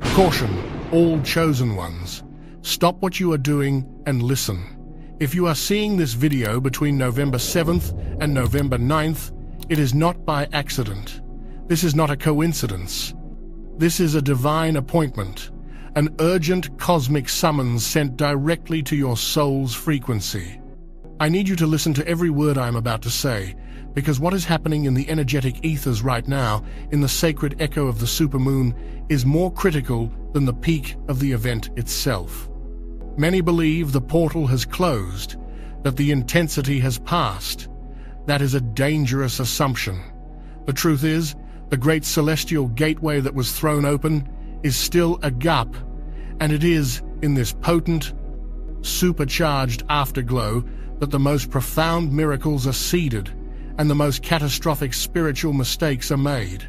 Caution, all chosen ones. Stop what you are doing and listen. If you are seeing this video between November 7th and November 9th, it is not by accident. This is not a coincidence. This is a divine appointment, an urgent cosmic summons sent directly to your soul's frequency. I need you to listen to every word I am about to say, because what is happening in the energetic ethers right now, in the sacred echo of the supermoon, is more critical than the peak of the event itself. Many believe the portal has closed, that the intensity has passed. That is a dangerous assumption. The truth is, the great celestial gateway that was thrown open is still agape, and it is in this potent, supercharged afterglow that the most profound miracles are seeded and the most catastrophic spiritual mistakes are made.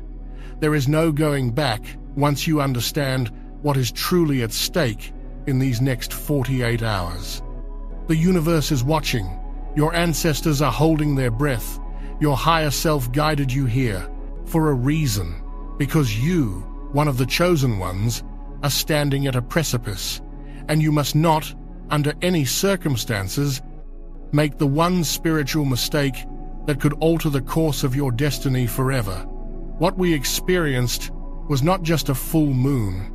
There is no going back once you understand what is truly at stake in these next 48 hours. The universe is watching. Your ancestors are holding their breath. Your higher self guided you here for a reason, because you, one of the chosen ones, are standing at a precipice, and you must not, under any circumstances, make the one spiritual mistake that could alter the course of your destiny forever. What we experienced was not just a full moon.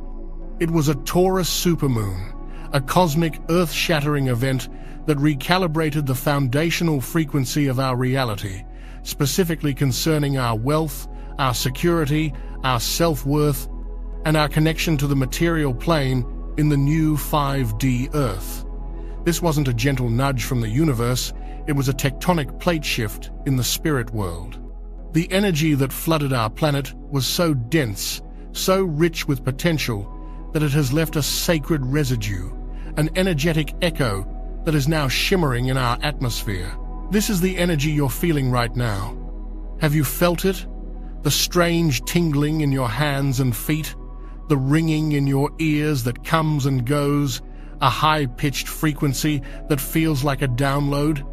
It was a Taurus supermoon, a cosmic, earth-shattering event that recalibrated the foundational frequency of our reality, specifically concerning our wealth, our security, our self-worth, and our connection to the material plane in the new 5D Earth. This wasn't a gentle nudge from the universe, it was a tectonic plate shift in the spirit world. The energy that flooded our planet was so dense, so rich with potential, that it has left a sacred residue, an energetic echo that is now shimmering in our atmosphere. This is the energy you're feeling right now. Have you felt it? The strange tingling in your hands and feet, the ringing in your ears that comes and goes, a high-pitched frequency that feels like a download?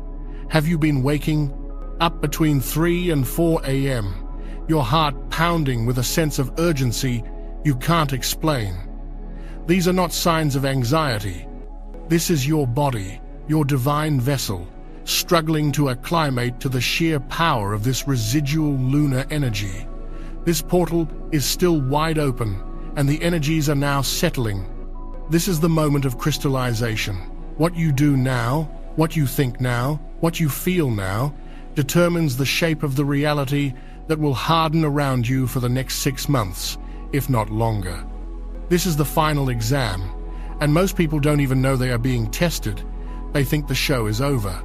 Have you been waking up between 3 and 4 a.m., your heart pounding with a sense of urgency you can't explain? These are not signs of anxiety. This is your body, your divine vessel, struggling to acclimate to the sheer power of this residual lunar energy. This portal is still wide open, and the energies are now settling. This is the moment of crystallization. What you do now, what you think now, what you feel now, determines the shape of the reality that will harden around you for the next 6 months, if not longer. This is the final exam, and most people don't even know they are being tested. They think the show is over.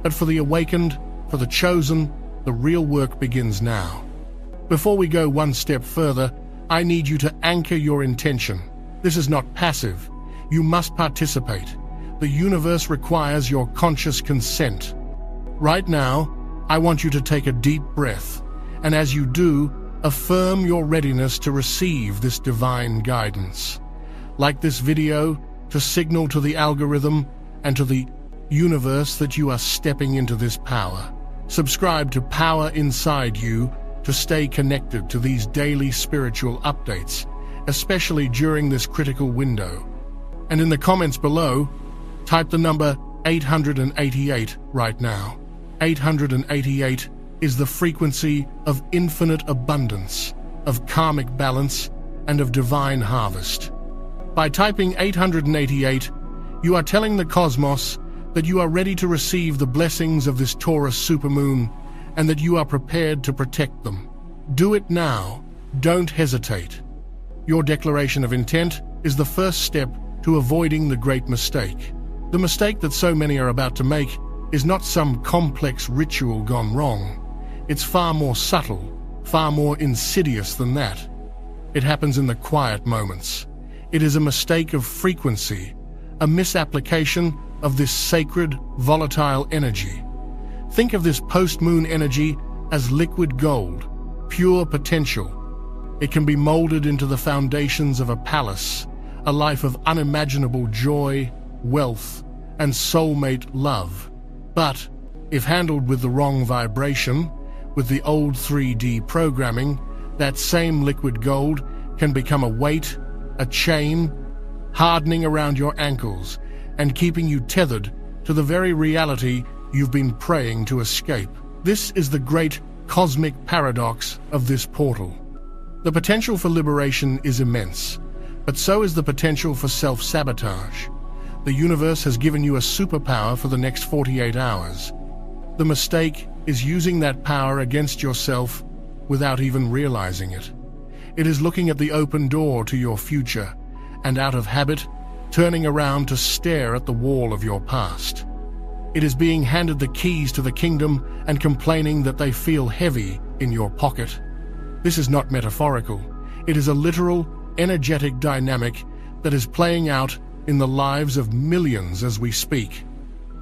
But for the awakened, for the chosen, the real work begins now. Before we go one step further, I need you to anchor your intention. This is not passive. You must participate. The universe requires your conscious consent. Right now, I want you to take a deep breath, and as you do, affirm your readiness to receive this divine guidance. Like this video, to signal to the algorithm and to the universe that you are stepping into this power. Subscribe to Power Inside You to stay connected to these daily spiritual updates, especially during this critical window. And in the comments below, type the number 888 right now. 888 is the frequency of infinite abundance, of karmic balance, and of divine harvest. By typing 888, you are telling the cosmos that you are ready to receive the blessings of this Taurus supermoon and that you are prepared to protect them. Do it now. Don't hesitate. Your declaration of intent is the first step to avoiding the great mistake. The mistake that so many are about to make is not some complex ritual gone wrong. It's far more subtle, far more insidious than that. It happens in the quiet moments. It is a mistake of frequency, a misapplication of this sacred, volatile energy. Think of this post-moon energy as liquid gold, pure potential. It can be molded into the foundations of a palace, a life of unimaginable joy, wealth, and soulmate love. But if handled with the wrong vibration, with the old 3D programming, that same liquid gold can become a weight, a chain, hardening around your ankles and keeping you tethered to the very reality you've been praying to escape. This is the great cosmic paradox of this portal. The potential for liberation is immense, but so is the potential for self-sabotage. The universe has given you a superpower for the next 48 hours. The mistake is using that power against yourself without even realizing it. It is looking at the open door to your future and, out of habit, turning around to stare at the wall of your past. It is being handed the keys to the kingdom and complaining that they feel heavy in your pocket. This is not metaphorical. It is a literal, energetic dynamic that is playing out in the lives of millions as we speak.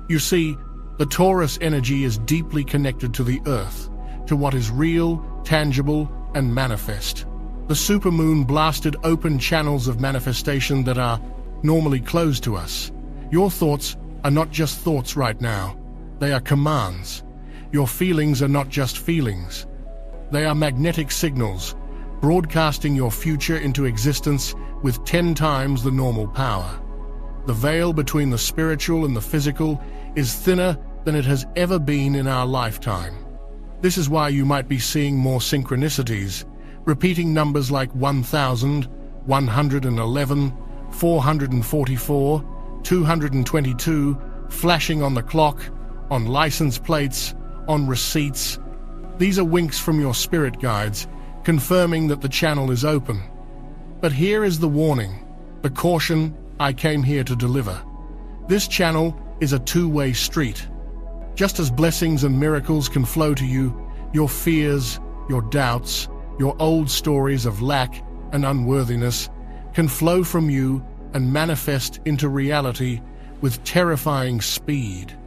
You see, the Taurus energy is deeply connected to the earth, to what is real, tangible, and manifest. The supermoon blasted open channels of manifestation that are normally closed to us. Your thoughts are not just thoughts right now. They are commands. Your feelings are not just feelings. They are magnetic signals, broadcasting your future into existence with 10 times the normal power. The veil between the spiritual and the physical is thinner than it has ever been in our lifetime. This is why you might be seeing more synchronicities, repeating numbers like 1,000, 111, 444, 222, flashing on the clock, on license plates, on receipts. These are winks from your spirit guides, confirming that the channel is open. But here is the warning, the caution I came here to deliver. This channel is a two-way street. Just as blessings and miracles can flow to you, your fears, your doubts, your old stories of lack and unworthiness can flow from you and manifest into reality with terrifying speed.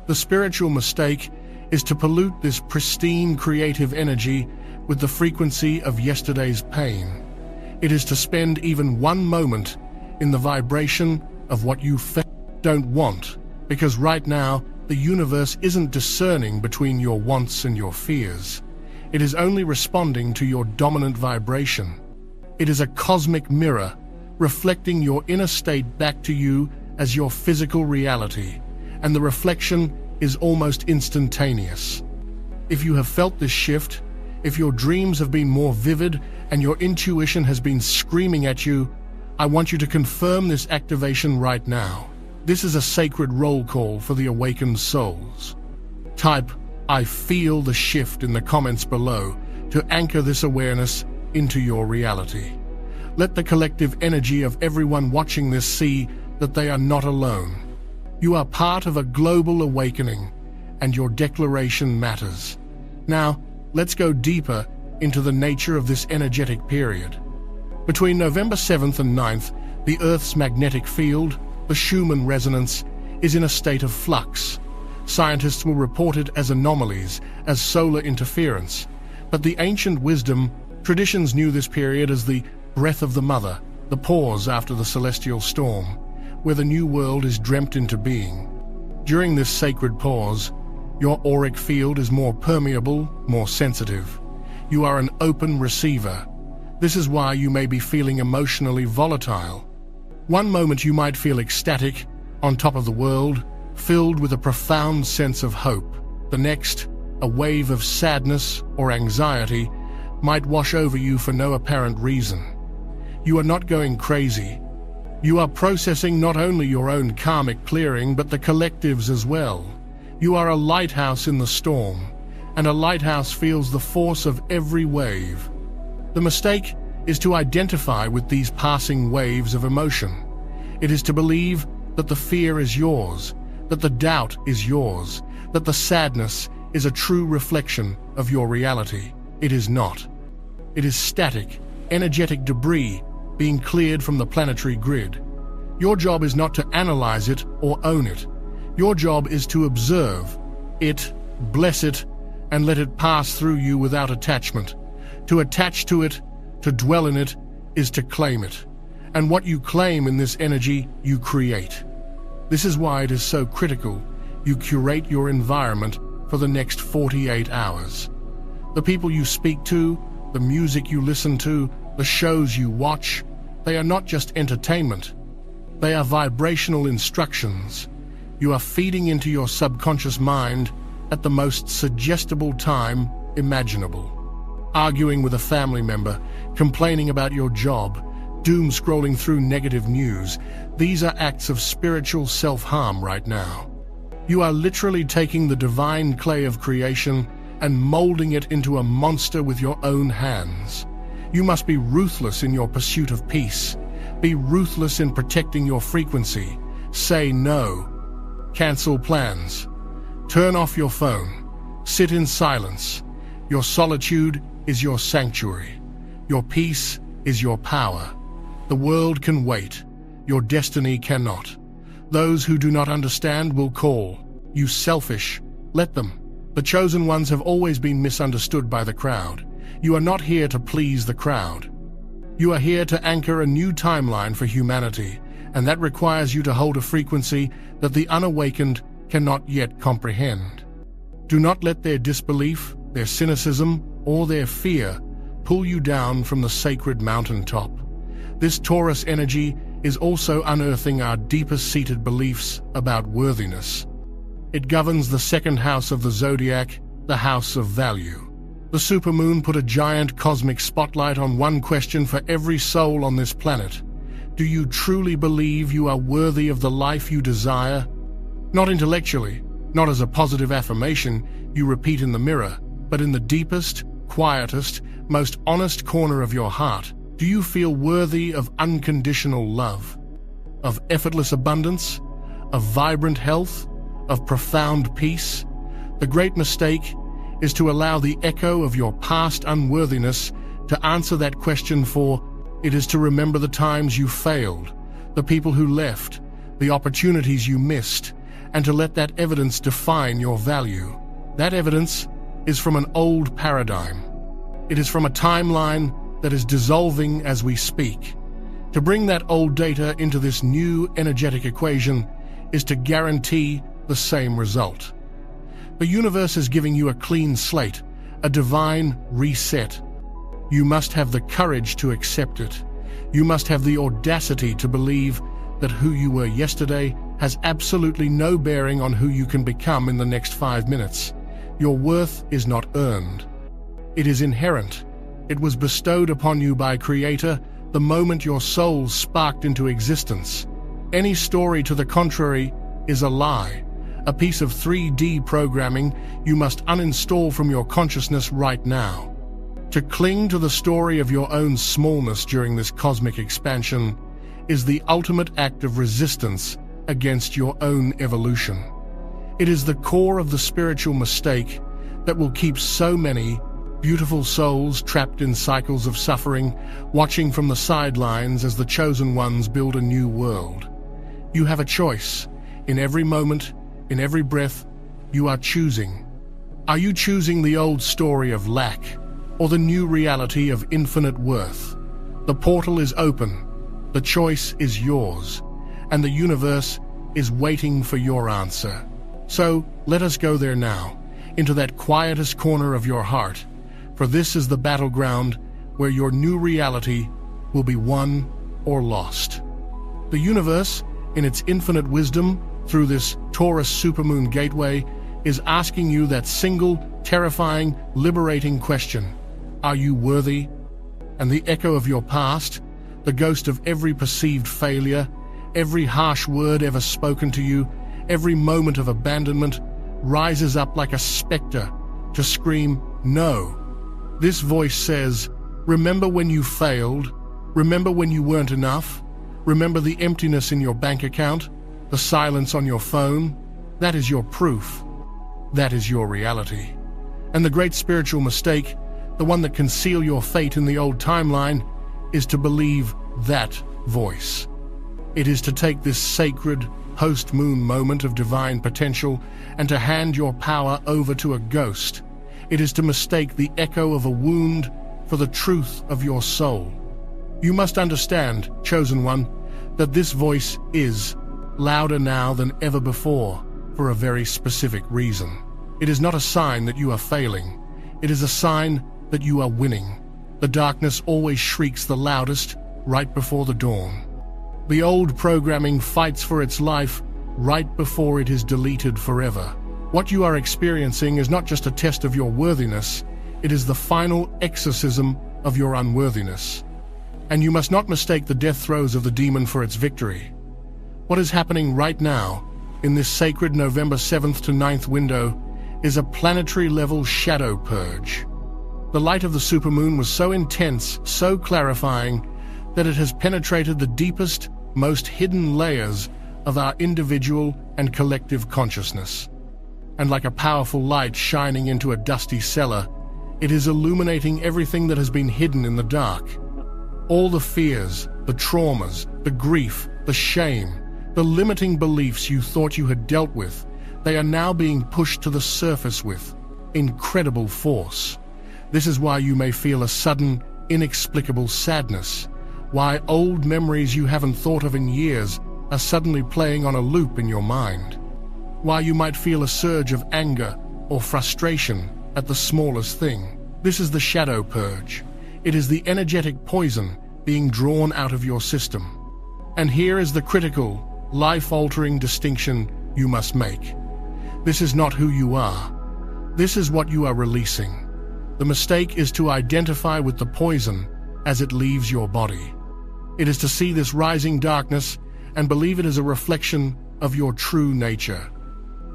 The spiritual mistake is to pollute this pristine creative energy with the frequency of yesterday's pain. It is to spend even one moment in the vibration of what you don't want, because right now the universe isn't discerning between your wants and your fears. It is only responding to your dominant vibration. It is a cosmic mirror, reflecting your inner state back to you as your physical reality, and the reflection is almost instantaneous. If you have felt this shift, if your dreams have been more vivid and your intuition has been screaming at you, I want you to confirm this activation right now. This is a sacred roll call for the awakened souls. Type, "I feel the shift" in the comments below to anchor this awareness into your reality. Let the collective energy of everyone watching this see that they are not alone. You are part of a global awakening, and your declaration matters. Now, let's go deeper into the nature of this energetic period. Between November 7th and 9th, the Earth's magnetic field, the Schumann resonance, is in a state of flux. Scientists will report it as anomalies, as solar interference. But the ancient wisdom traditions knew this period as the breath of the mother, the pause after the celestial storm, where the new world is dreamt into being. During this sacred pause, your auric field is more permeable, more sensitive. You are an open receiver. This is why you may be feeling emotionally volatile. One moment you might feel ecstatic, on top of the world, filled with a profound sense of hope. The next, a wave of sadness or anxiety might wash over you for no apparent reason. You are not going crazy. You are processing not only your own karmic clearing, but the collective's as well. You are a lighthouse in the storm, and a lighthouse feels the force of every wave. The mistake is to identify with these passing waves of emotion. It is to believe that the fear is yours, that the doubt is yours, that the sadness is a true reflection of your reality. It is not. It is static, energetic debris being cleared from the planetary grid. Your job is not to analyze it or own it. Your job is to observe it, bless it, and let it pass through you without attachment. To attach to it, to dwell in it, is to claim it. And what you claim in this energy, you create. This is why it is so critical you curate your environment for the next 48 hours. The people you speak to, the music you listen to, the shows you watch, They are not just entertainment. They are vibrational instructions. You are feeding into your subconscious mind at the most suggestible time imaginable. Arguing with a family member, complaining about your job, doom scrolling through negative news, these are acts of spiritual self-harm right now. You are literally taking the divine clay of creation and molding it into a monster with your own hands. You must be ruthless in your pursuit of peace. Be ruthless in protecting your frequency. Say no. Cancel plans. Turn off your phone. Sit in silence. Your solitude is your sanctuary. Your peace is your power. The world can wait. Your destiny cannot. Those who do not understand will call. You selfish. Let them. The chosen ones have always been misunderstood by the crowd. You are not here to please the crowd. You are here to anchor a new timeline for humanity, and that requires you to hold a frequency that the unawakened cannot yet comprehend. Do not let their disbelief, their cynicism, or their fear pull you down from the sacred mountaintop. This Taurus energy is also unearthing our deepest-seated beliefs about worthiness. It governs the second house of the zodiac, the house of value. The supermoon put a giant cosmic spotlight on one question for every soul on this planet. Do you truly believe you are worthy of the life you desire? Not intellectually, not as a positive affirmation you repeat in the mirror, but in the deepest, quietest, most honest corner of your heart. Do you feel worthy of unconditional love, of effortless abundance, of vibrant health, of profound peace? The great mistake is to allow the echo of your past unworthiness to answer that question, for it is to remember the times you failed, the people who left, the opportunities you missed, and to let that evidence define your value. That evidence is from an old paradigm. It is from a timeline that is dissolving as we speak. To bring that old data into this new energetic equation is to guarantee the same result. The universe is giving you a clean slate, a divine reset. You must have the courage to accept it. You must have the audacity to believe that who you were yesterday has absolutely no bearing on who you can become in the next 5 minutes. Your worth is not earned. It is inherent. It was bestowed upon you by Creator the moment your soul sparked into existence. Any story to the contrary is a lie, a piece of 3D programming you must uninstall from your consciousness right now. To cling to the story of your own smallness during this cosmic expansion is the ultimate act of resistance against your own evolution. It is the core of the spiritual mistake that will keep so many beautiful souls trapped in cycles of suffering, watching from the sidelines as the chosen ones build a new world. You have a choice. In every moment, in every breath, you are choosing. Are you choosing the old story of lack or the new reality of infinite worth? The portal is open. The choice is yours, and the universe is waiting for your answer. So let us go there now, into that quietest corner of your heart, for this is the battleground where your new reality will be won or lost. The universe, in its infinite wisdom, through this Taurus supermoon gateway, is asking you that single, terrifying, liberating question. Are you worthy? And the echo of your past, the ghost of every perceived failure, every harsh word ever spoken to you, every moment of abandonment, rises up like a specter to scream, no. This voice says, remember when you failed? Remember when you weren't enough? Remember the emptiness in your bank account? The silence on your phone? That is your proof. That is your reality. And the great spiritual mistake, the one that can seal your fate in the old timeline, is to believe that voice. It is to take this sacred post-moon moment of divine potential and to hand your power over to a ghost. It is to mistake the echo of a wound for the truth of your soul. You must understand, chosen one, that this voice is louder now than ever before for a very specific reason. It is not a sign that you are failing. It is a sign that you are winning. The darkness always shrieks the loudest, right before the dawn. The old programming fights for its life right before it is deleted forever. What you are experiencing is not just a test of your worthiness, it is the final exorcism of your unworthiness. And you must not mistake the death throes of the demon for its victory. What is happening right now, in this sacred November 7th to 9th window, is a planetary-level shadow purge. The light of the supermoon was so intense, so clarifying, that it has penetrated the deepest, most hidden layers of our individual and collective consciousness. And like a powerful light shining into a dusty cellar, it is illuminating everything that has been hidden in the dark. All the fears, the traumas, the grief, the shame, the limiting beliefs you thought you had dealt with, they are now being pushed to the surface with incredible force. This is why you may feel a sudden, inexplicable sadness, why old memories you haven't thought of in years are suddenly playing on a loop in your mind, why you might feel a surge of anger or frustration at the smallest thing. This is the shadow purge. It is the energetic poison being drawn out of your system. And here is the critical, life-altering distinction you must make. This is not who you are. This is what you are releasing. The mistake is to identify with the poison as it leaves your body. It is to see this rising darkness and believe it is a reflection of your true nature.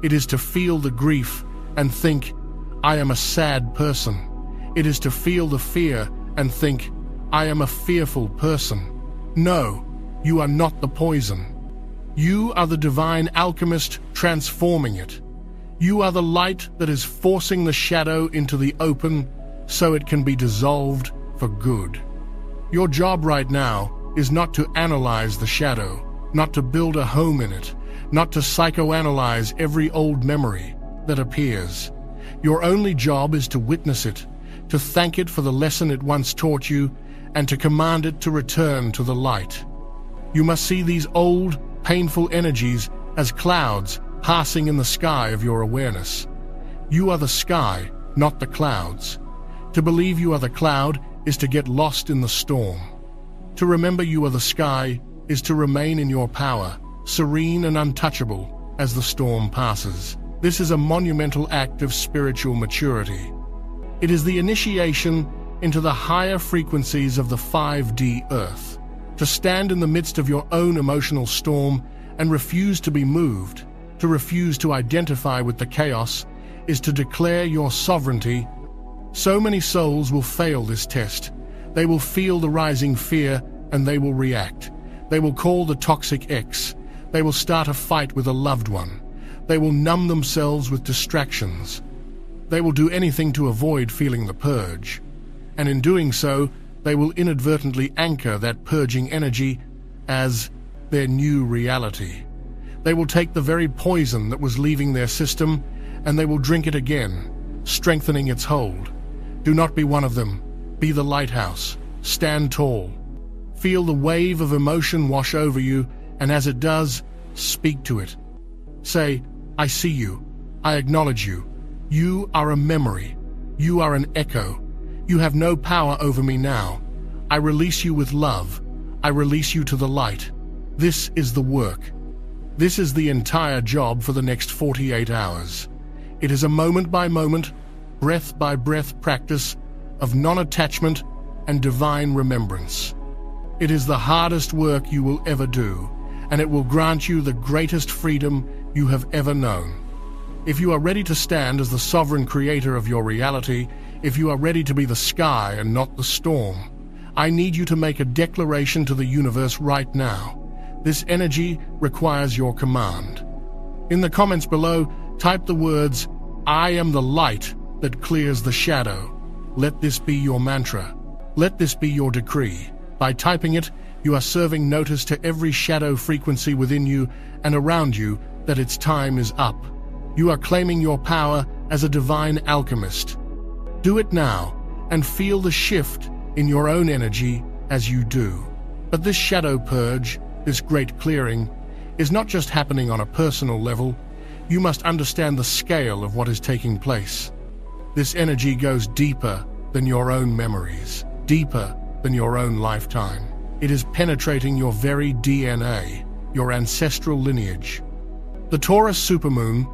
It is to feel the grief and think, I am a sad person. It is to feel the fear and think, I am a fearful person. No, you are not the poison. You are the divine alchemist transforming it. You are the light that is forcing the shadow into the open so it can be dissolved for good. Your job right now is not to analyze the shadow, not to build a home in it, not to psychoanalyze every old memory that appears. Your only job is to witness it, to thank it for the lesson it once taught you, and to command it to return to the light. You must see these old, painful energies as clouds passing in the sky of your awareness. You are the sky, not the clouds. To believe you are the cloud is to get lost in the storm. To remember you are the sky is to remain in your power, serene and untouchable as the storm passes. This is a monumental act of spiritual maturity. It is the initiation into the higher frequencies of the 5D Earth. To stand in the midst of your own emotional storm and refuse to be moved, to refuse to identify with the chaos, is to declare your sovereignty. So many souls will fail this test. They will feel the rising fear and they will react. They will call the toxic ex. They will start a fight with a loved one. They will numb themselves with distractions. They will do anything to avoid feeling the purge. And in doing so, they will inadvertently anchor that purging energy as their new reality. They will take the very poison that was leaving their system and they will drink it again, strengthening its hold. Do not be one of them. Be the lighthouse. Stand tall. Feel the wave of emotion wash over you, and as it does, speak to it. Say, I see you. I acknowledge you. You are a memory. You are an echo. You have no power over me now. I release you with love. I release you to the light. This is the work. This is the entire job for the next 48 hours. It is a moment-by-moment, breath-by-breath practice of non-attachment and divine remembrance. It is the hardest work you will ever do, and it will grant you the greatest freedom you have ever known. If you are ready to stand as the sovereign creator of your reality, if you are ready to be the sky and not the storm, I need you to make a declaration to the universe right now. This energy requires your command. In the comments below, type the words, I am the light that clears the shadow. Let this be your mantra. Let this be your decree. By typing it, you are serving notice to every shadow frequency within you and around you that its time is up. You are claiming your power as a divine alchemist. Do it now and feel the shift in your own energy as you do. But this shadow purge, this great clearing, is not just happening on a personal level. You must understand the scale of what is taking place. This energy goes deeper than your own memories, deeper than your own lifetime. It is penetrating your very DNA, your ancestral lineage. The Taurus supermoon,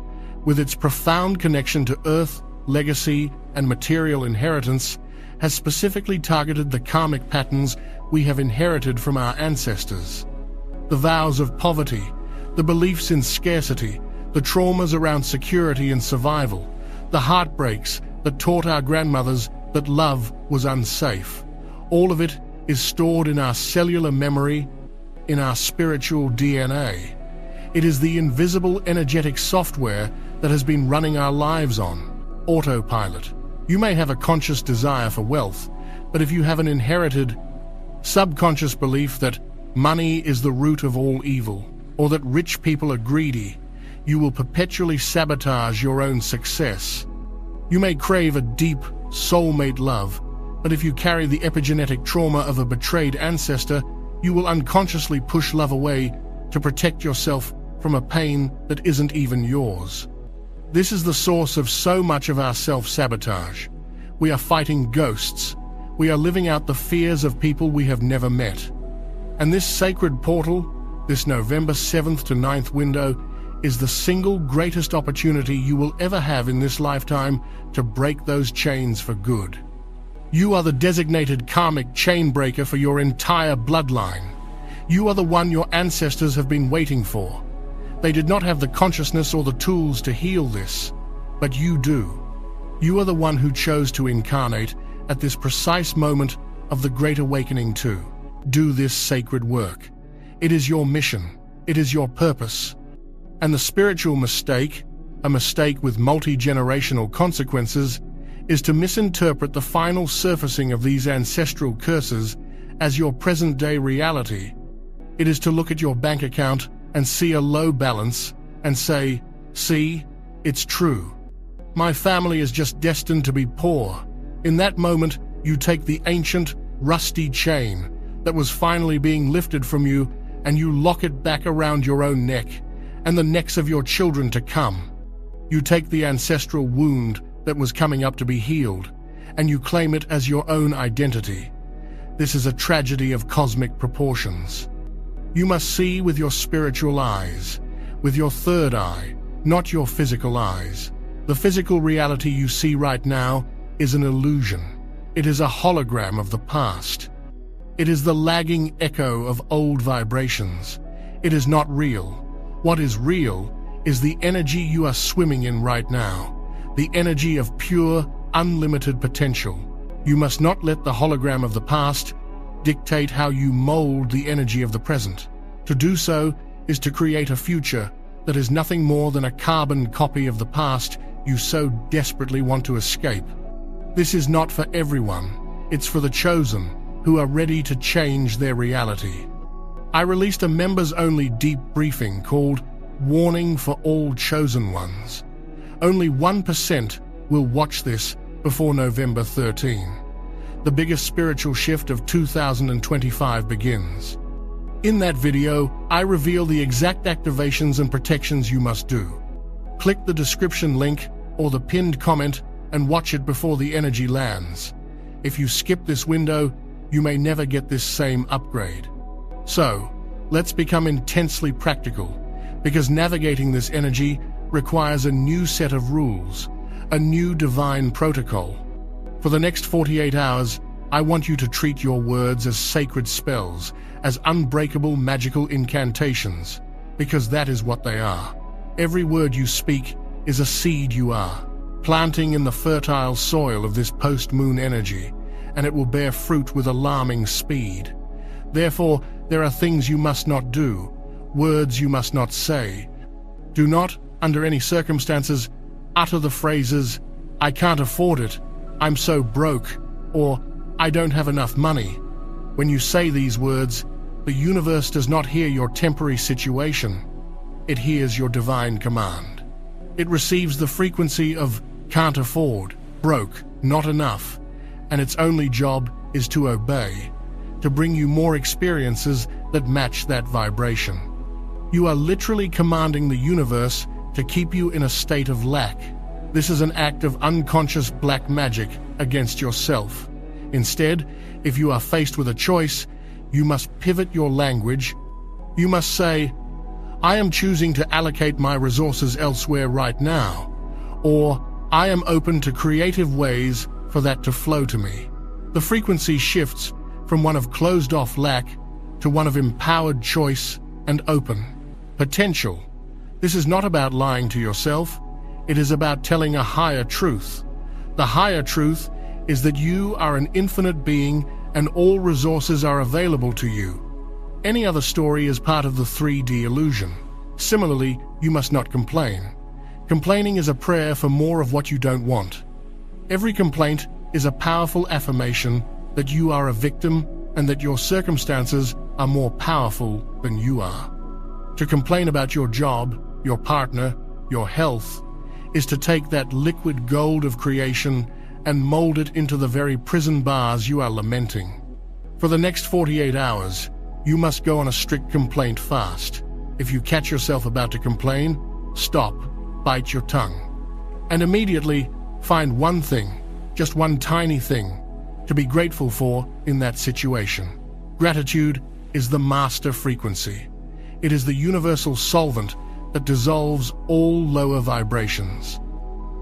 with its profound connection to Earth, legacy, and material inheritance, has specifically targeted the karmic patterns we have inherited from our ancestors. The vows of poverty, the beliefs in scarcity, the traumas around security and survival, the heartbreaks that taught our grandmothers that love was unsafe. All of it is stored in our cellular memory, in our spiritual DNA. It is the invisible energetic software that has been running our lives on autopilot. You may have a conscious desire for wealth, but if you have an inherited, subconscious belief that money is the root of all evil, or that rich people are greedy, you will perpetually sabotage your own success. You may crave a deep, soulmate love, but if you carry the epigenetic trauma of a betrayed ancestor, you will unconsciously push love away to protect yourself from a pain that isn't even yours. This is the source of so much of our self-sabotage. We are fighting ghosts. We are living out the fears of people we have never met. And this sacred portal, this November 7th to 9th window, is the single greatest opportunity you will ever have in this lifetime to break those chains for good. You are the designated karmic chain breaker for your entire bloodline. You are the one your ancestors have been waiting for. They did not have the consciousness or the tools to heal this, but you do. You are the one who chose to incarnate at this precise moment of the Great Awakening to do this sacred work. It is your mission. It is your purpose. And the spiritual mistake, a mistake with multi-generational consequences, is to misinterpret the final surfacing of these ancestral curses as your present-day reality. It is to look at your bank account and see a low balance and say, "See, it's true. My family is just destined to be poor." In that moment, you take the ancient, rusty chain that was finally being lifted from you and you lock it back around your own neck and the necks of your children to come. You take the ancestral wound that was coming up to be healed and you claim it as your own identity. This is a tragedy of cosmic proportions. You must see with your spiritual eyes, with your third eye, not your physical eyes. The physical reality you see right now is an illusion. It is a hologram of the past. It is the lagging echo of old vibrations. It is not real. What is real is the energy you are swimming in right now, the energy of pure, unlimited potential. You must not let the hologram of the past dictate how you mold the energy of the present. To do so is to create a future that is nothing more than a carbon copy of the past you so desperately want to escape. This is not for everyone. It's for the chosen, who are ready to change their reality. I released a members-only deep briefing called Warning for All Chosen Ones. Only 1% will watch this before November 13. The biggest spiritual shift of 2025 begins. In that video, I reveal the exact activations and protections you must do. Click the description link or the pinned comment and watch it before the energy lands. If you skip this window, you may never get this same upgrade. So, let's become intensely practical, because navigating this energy requires a new set of rules, a new divine protocol. For the next 48 hours, I want you to treat your words as sacred spells, as unbreakable magical incantations, because that is what they are. Every word you speak is a seed you are, planting in the fertile soil of this post-moon energy, and it will bear fruit with alarming speed. Therefore, there are things you must not do, words you must not say. Do not, under any circumstances, utter the phrases, "I can't afford it," "I'm so broke," or "I don't have enough money." When you say these words, the universe does not hear your temporary situation. It hears your divine command. It receives the frequency of can't afford, broke, not enough, and its only job is to obey, to bring you more experiences that match that vibration. You are literally commanding the universe to keep you in a state of lack. This is an act of unconscious black magic against yourself. Instead, if you are faced with a choice, you must pivot your language. You must say, I am choosing to allocate my resources elsewhere right now, or I am open to creative ways for that to flow to me. The frequency shifts from one of closed-off lack to one of empowered choice and open potential. This is not about lying to yourself. It is about telling a higher truth. The higher truth is that you are an infinite being and all resources are available to you. Any other story is part of the 3D illusion. Similarly, you must not complain. Complaining is a prayer for more of what you don't want. Every complaint is a powerful affirmation that you are a victim and that your circumstances are more powerful than you are. To complain about your job, your partner, your health, is to take that liquid gold of creation and mold it into the very prison bars you are lamenting. For the next 48 hours, you must go on a strict complaint fast. If you catch yourself about to complain, stop, bite your tongue, and immediately find one thing, just one tiny thing, to be grateful for in that situation. Gratitude is the master frequency. It is the universal solvent that dissolves all lower vibrations.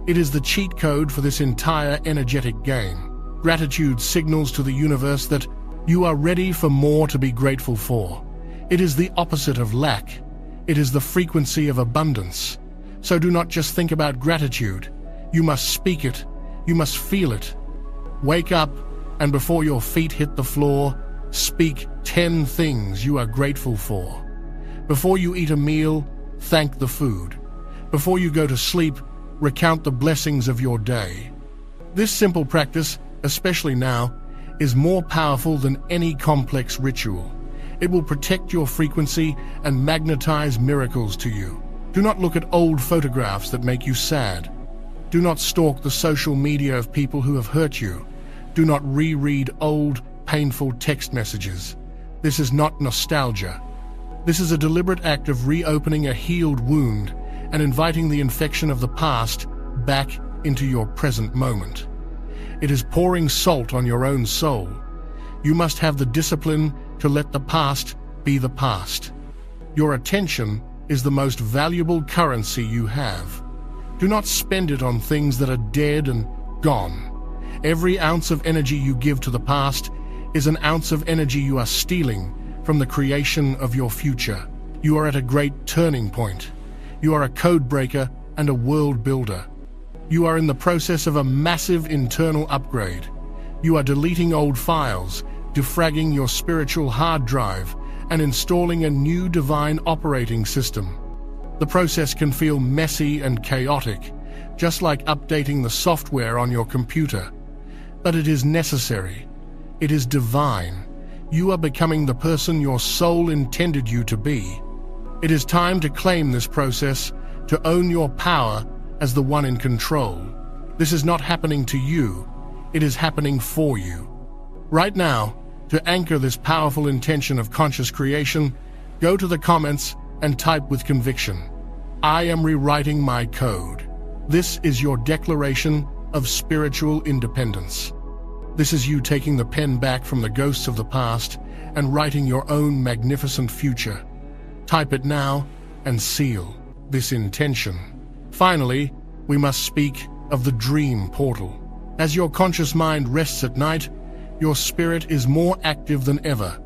It is the cheat code for this entire energetic game. Gratitude signals to the universe that you are ready for more to be grateful for. It is the opposite of lack. It is the frequency of abundance. So do not just think about gratitude. You must speak it. You must feel it. Wake up, and before your feet hit the floor, speak 10 things you are grateful for. Before you eat a meal, thank the food. Before you go to sleep, recount the blessings of your day. This simple practice, especially now, is more powerful than any complex ritual. It will protect your frequency and magnetize miracles to you. Do not look at old photographs that make you sad. Do not stalk the social media of people who have hurt you. Do not reread old, painful text messages. This is not nostalgia. This is a deliberate act of reopening a healed wound and inviting the infection of the past back into your present moment. It is pouring salt on your own soul. You must have the discipline to let the past be the past. Your attention is the most valuable currency you have. Do not spend it on things that are dead and gone. Every ounce of energy you give to the past is an ounce of energy you are stealing from the creation of your future. You are at a great turning point. You are a code breaker and a world builder. You are in the process of a massive internal upgrade. You are deleting old files, defragging your spiritual hard drive, and installing a new divine operating system. The process can feel messy and chaotic, just like updating the software on your computer. But it is necessary. It is divine. You are becoming the person your soul intended you to be. It is time to claim this process, to own your power as the one in control. This is not happening to you. It is happening for you. Right now, to anchor this powerful intention of conscious creation, go to the comments and type with conviction, I am rewriting my code. This is your declaration of spiritual independence. This is you taking the pen back from the ghosts of the past and writing your own magnificent future. Type it now and seal this intention. Finally, we must speak of the dream portal. As your conscious mind rests at night, your spirit is more active than ever.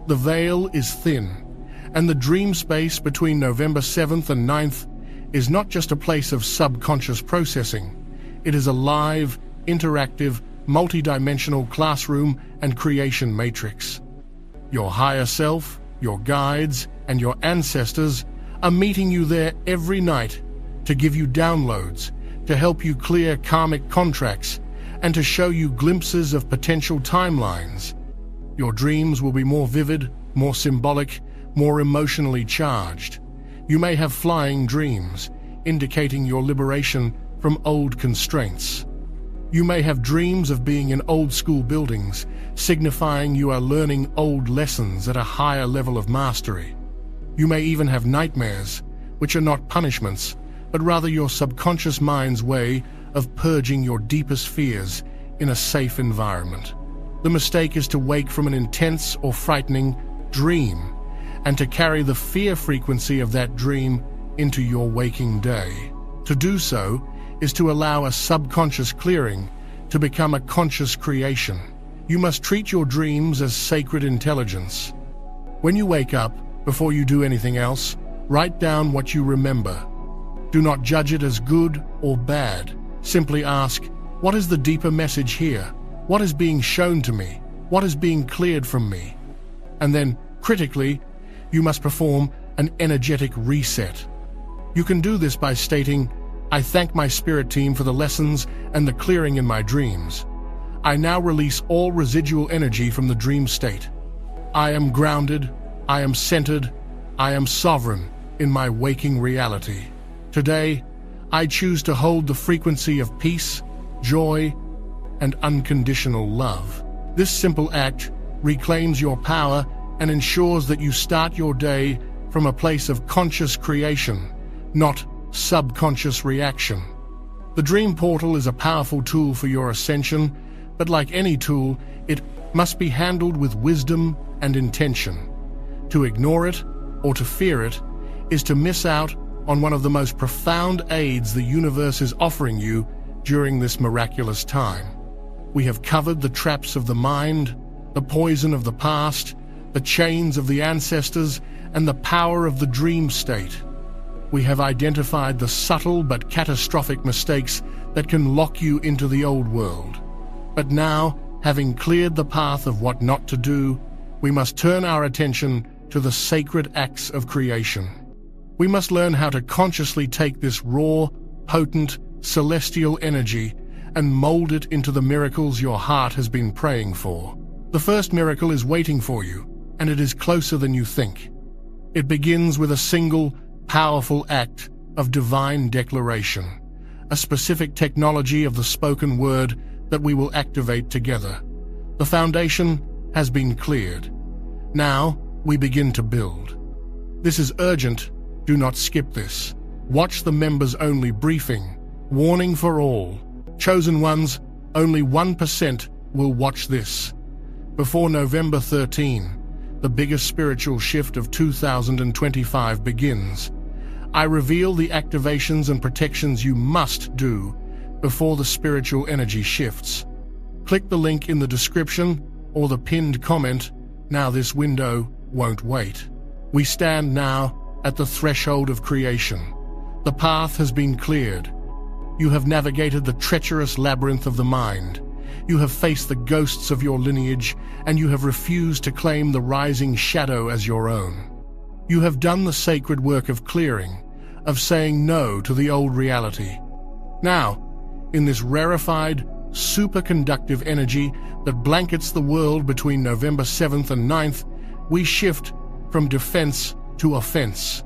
The veil is thin, and the dream space between November 7th and 9th is not just a place of subconscious processing. It is a live, interactive, multidimensional classroom and creation matrix. Your higher self, your guides, and your ancestors are meeting you there every night to give you downloads, to help you clear karmic contracts, and to show you glimpses of potential timelines. Your dreams will be more vivid, more symbolic, more emotionally charged. You may have flying dreams, indicating your liberation from old constraints. You may have dreams of being in old-school buildings, signifying you are learning old lessons at a higher level of mastery. You may even have nightmares, which are not punishments, but rather your subconscious mind's way of purging your deepest fears in a safe environment. The mistake is to wake from an intense or frightening dream and to carry the fear frequency of that dream into your waking day. To do so is to allow a subconscious clearing to become a conscious creation. You must treat your dreams as sacred intelligence. When you wake up, before you do anything else, write down what you remember. Do not judge it as good or bad. Simply ask, what is the deeper message here? What is being shown to me? What is being cleared from me? And then, critically, you must perform an energetic reset. You can do this by stating, I thank my spirit team for the lessons and the clearing in my dreams. I now release all residual energy from the dream state. I am grounded, I am centered, I am sovereign in my waking reality. Today, I choose to hold the frequency of peace, joy, and unconditional love. This simple act reclaims your power and ensures that you start your day from a place of conscious creation, not subconscious reaction. The dream portal is a powerful tool for your ascension, but like any tool, it must be handled with wisdom and intention. To ignore it or to fear it is to miss out on one of the most profound aids the universe is offering you during this miraculous time. We have covered the traps of the mind, the poison of the past, the chains of the ancestors, and the power of the dream state. We have identified the subtle but catastrophic mistakes that can lock you into the old world. But now, having cleared the path of what not to do, we must turn our attention to the sacred acts of creation. We must learn how to consciously take this raw, potent, celestial energy and mold it into the miracles your heart has been praying for. The first miracle is waiting for you, and it is closer than you think. It begins with a single, powerful act of divine declaration, a specific technology of the spoken word that we will activate together. The foundation has been cleared. Now we begin to build. This is urgent. Do not skip this. Watch the members-only briefing. Warning for all. Chosen ones, only 1% will watch this. Before November 13, the biggest spiritual shift of 2025 begins. I reveal the activations and protections you must do before the spiritual energy shifts. Click the link in the description or the pinned comment. Now this window won't wait. We stand now at the threshold of creation. The path has been cleared. You have navigated the treacherous labyrinth of the mind. You have faced the ghosts of your lineage, and you have refused to claim the rising shadow as your own. You have done the sacred work of clearing, of saying no to the old reality. Now, in this rarefied, superconductive energy that blankets the world between November 7th and 9th, we shift from defense to offense.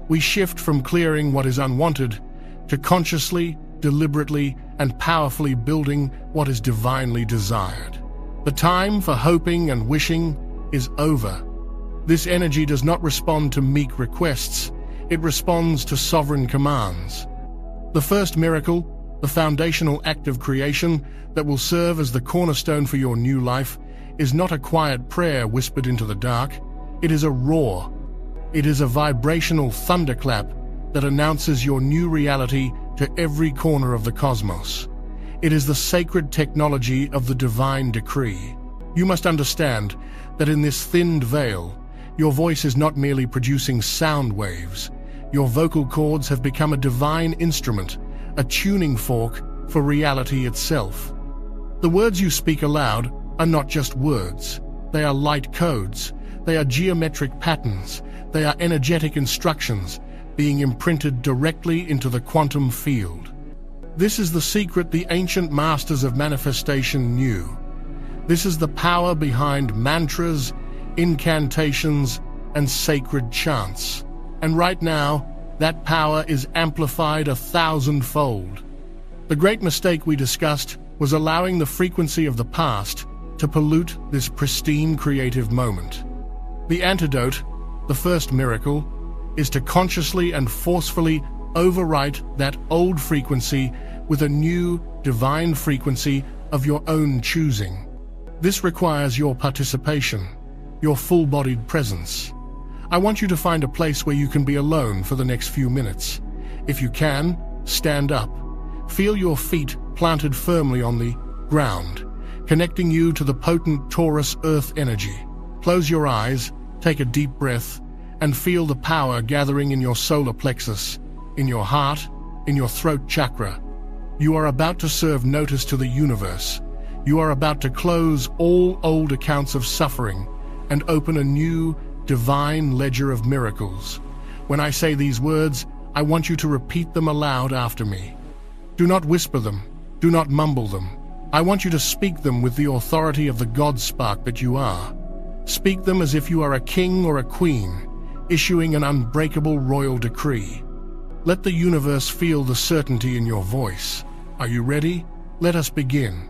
We shift from clearing what is unwanted to consciously, deliberately, and powerfully building what is divinely desired. The time for hoping and wishing is over. This energy does not respond to meek requests, it responds to sovereign commands. The first miracle, the foundational act of creation that will serve as the cornerstone for your new life, is not a quiet prayer whispered into the dark. It is a roar. It is a vibrational thunderclap that announces your new reality to every corner of the cosmos. It is the sacred technology of the divine decree. You must understand that in this thinned veil, your voice is not merely producing sound waves. Your vocal cords have become a divine instrument, a tuning fork for reality itself. The words you speak aloud are not just words. They are light codes. They are geometric patterns. They are energetic instructions being imprinted directly into the quantum field. This is the secret the ancient masters of manifestation knew. This is the power behind mantras, incantations, and sacred chants. And right now, that power is amplified 1,000-fold. The great mistake we discussed was allowing the frequency of the past to pollute this pristine creative moment. The antidote, the first miracle, is to consciously and forcefully overwrite that old frequency with a new, divine frequency of your own choosing. This requires your participation, your full-bodied presence. I want you to find a place where you can be alone for the next few minutes. If you can, stand up. Feel your feet planted firmly on the ground, connecting you to the potent Taurus earth energy. Close your eyes, take a deep breath, and feel the power gathering in your solar plexus, in your heart, in your throat chakra. You are about to serve notice to the universe. You are about to close all old accounts of suffering and open a new, divine ledger of miracles. When I say these words, I want you to repeat them aloud after me. Do not whisper them. Do not mumble them. I want you to speak them with the authority of the God spark that you are. Speak them as if you are a king or a queen, issuing an unbreakable royal decree. Let the universe feel the certainty in your voice. Are you ready? Let us begin.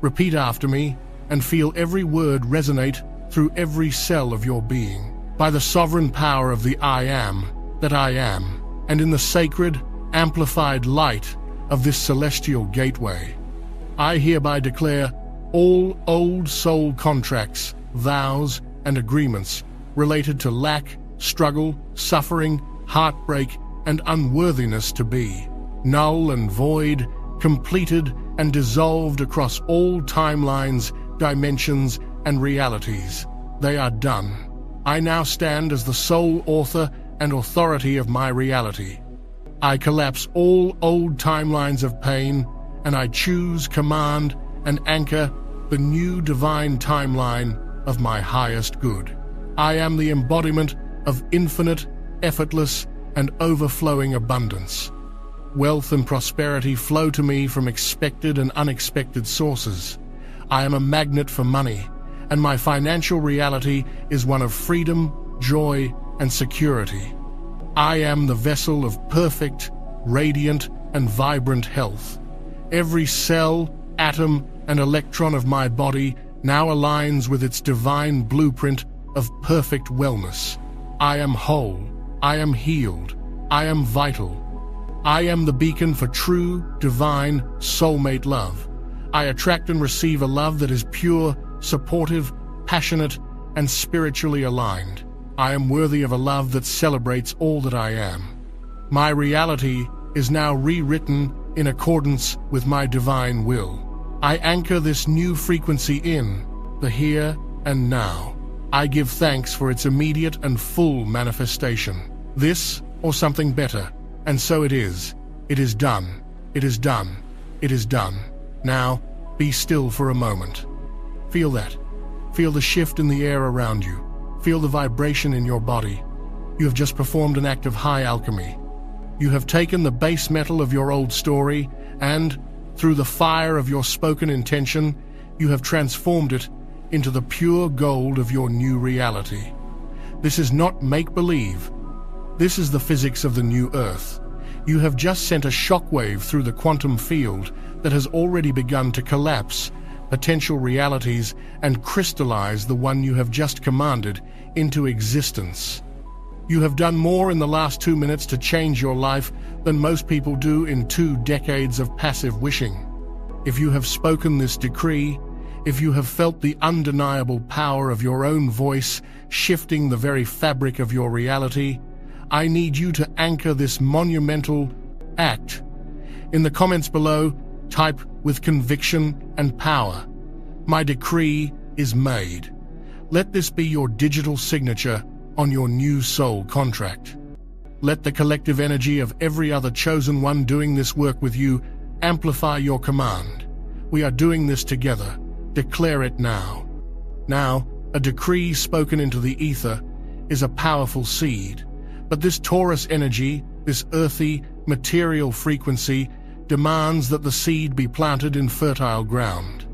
Repeat after me and feel every word resonate through every cell of your being. By the sovereign power of the I am, that I am, and in the sacred, amplified light of this celestial gateway, I hereby declare all old soul contracts, vows, and agreements related to lack, struggle, suffering, heartbreak, and unworthiness to be null and void, completed and dissolved across all timelines, dimensions, and realities. They are done. I now stand as the sole author and authority of my reality. I collapse all old timelines of pain, and I choose, command, and anchor the new divine timeline of my highest good. I am the embodiment of infinite, effortless, and overflowing abundance. Wealth and prosperity flow to me from expected and unexpected sources. I am a magnet for money, and my financial reality is one of freedom, joy, and security. I am the vessel of perfect, radiant, and vibrant health. Every cell, atom, and electron of my body now aligns with its divine blueprint of perfect wellness. I am whole. I am healed. I am vital. I am the beacon for true, divine, soulmate love. I attract and receive a love that is pure, supportive, passionate, and spiritually aligned. I am worthy of a love that celebrates all that I am. My reality is now rewritten in accordance with my divine will. I anchor this new frequency in the here and now. I give thanks for its immediate and full manifestation. This or something better. And so it is. It is done. It is done. It is done. Now, be still for a moment. Feel that. Feel the shift in the air around you. Feel the vibration in your body. You have just performed an act of high alchemy. You have taken the base metal of your old story and, through the fire of your spoken intention, you have transformed it into the pure gold of your new reality. This is not make-believe. This is the physics of the new Earth. You have just sent a shockwave through the quantum field that has already begun to collapse potential realities and crystallize the one you have just commanded into existence. You have done more in the last 2 minutes to change your life than most people do in 2 decades of passive wishing. If you have spoken this decree, if you have felt the undeniable power of your own voice shifting the very fabric of your reality, I need you to anchor this monumental act. In the comments below, type with conviction and power, "My decree is made." Let this be your digital signature on your new soul contract. Let the collective energy of every other chosen one doing this work with you amplify your command. We are doing this together. Declare it now. Now, a decree spoken into the ether is a powerful seed. But this Taurus energy, this earthy, material frequency, demands that the seed be planted in fertile ground.